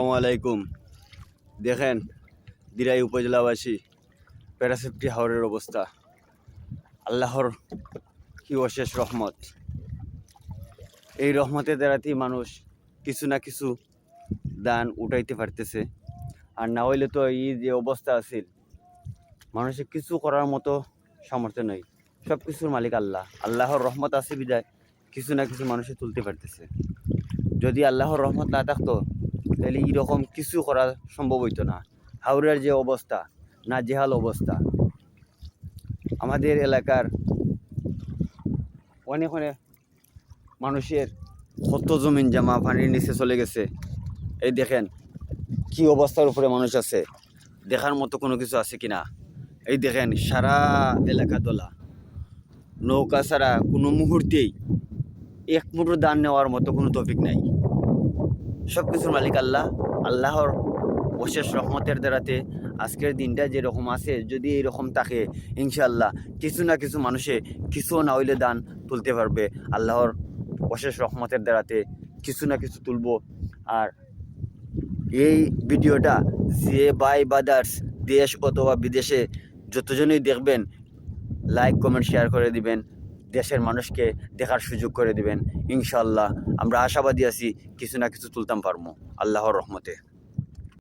আসসালামু আলাইকুম। দেখেন দিরাই উপজেলাবাসী প্যারাসেপ্টি হাওরের অবস্থা। আল্লাহর কি অশেষ রহমত। এই রহমতের দ্বারাতেই মানুষ কিছু না কিছু দান উঠাইতে পারতেছে। আর না হইলে তো এই যে অবস্থা আছিল, মানুষের কিছু করার মতো সামর্থ্য নেই। সব কিছুর মালিক আল্লাহ। আল্লাহর রহমত আছে বিদায় কিছু না কিছু মানুষে তুলতে পারতেছে। যদি আল্লাহর রহমত না থাকতো তাহলে এইরকম কিছু করা সম্ভব হইতো না। হাওরের যে অবস্থা, না জেহাল অবস্থা। আমাদের এলাকার অনেক অনেক মানুষের কত জমিন জামা পানির নিচে চলে গেছে। এই দেখেন কি অবস্থার উপরে মানুষ আছে, দেখার মতো কোনো কিছু আছে কিনা। এই দেখেন সারা এলাকা দোলা, নৌকা ছাড়া কোনো মুহূর্তেই এক মুঠো দান নেওয়ার মতো কোনো তৌফিক নাই। সব কিছুর মালিক আল্লাহ। আল্লাহর অশেষ রহমতের দ্বারাতে আজকের দিনটা যেরকম আছে, যদি এইরকম থাকে ইনশাআল্লাহ কিছু না কিছু মানুষে কিছু না হইলে দান তুলতে পারবে। আল্লাহর অশেষ রহমতের দ্বারাতে কিছু না কিছু তুলব। আর এই ভিডিওটা যে বাই বাদার্স দেশ অথবা বিদেশে যতজনই দেখবেন, লাইক কমেন্ট শেয়ার করে দিবেন, দেশের মানুষকে দেখার সুযোগ করে দিবেন। ইনশাআল্লাহ আমরা আশাবাদী আছি কিছু না কিছু তুলতাম পারবো আল্লাহর রহমতে।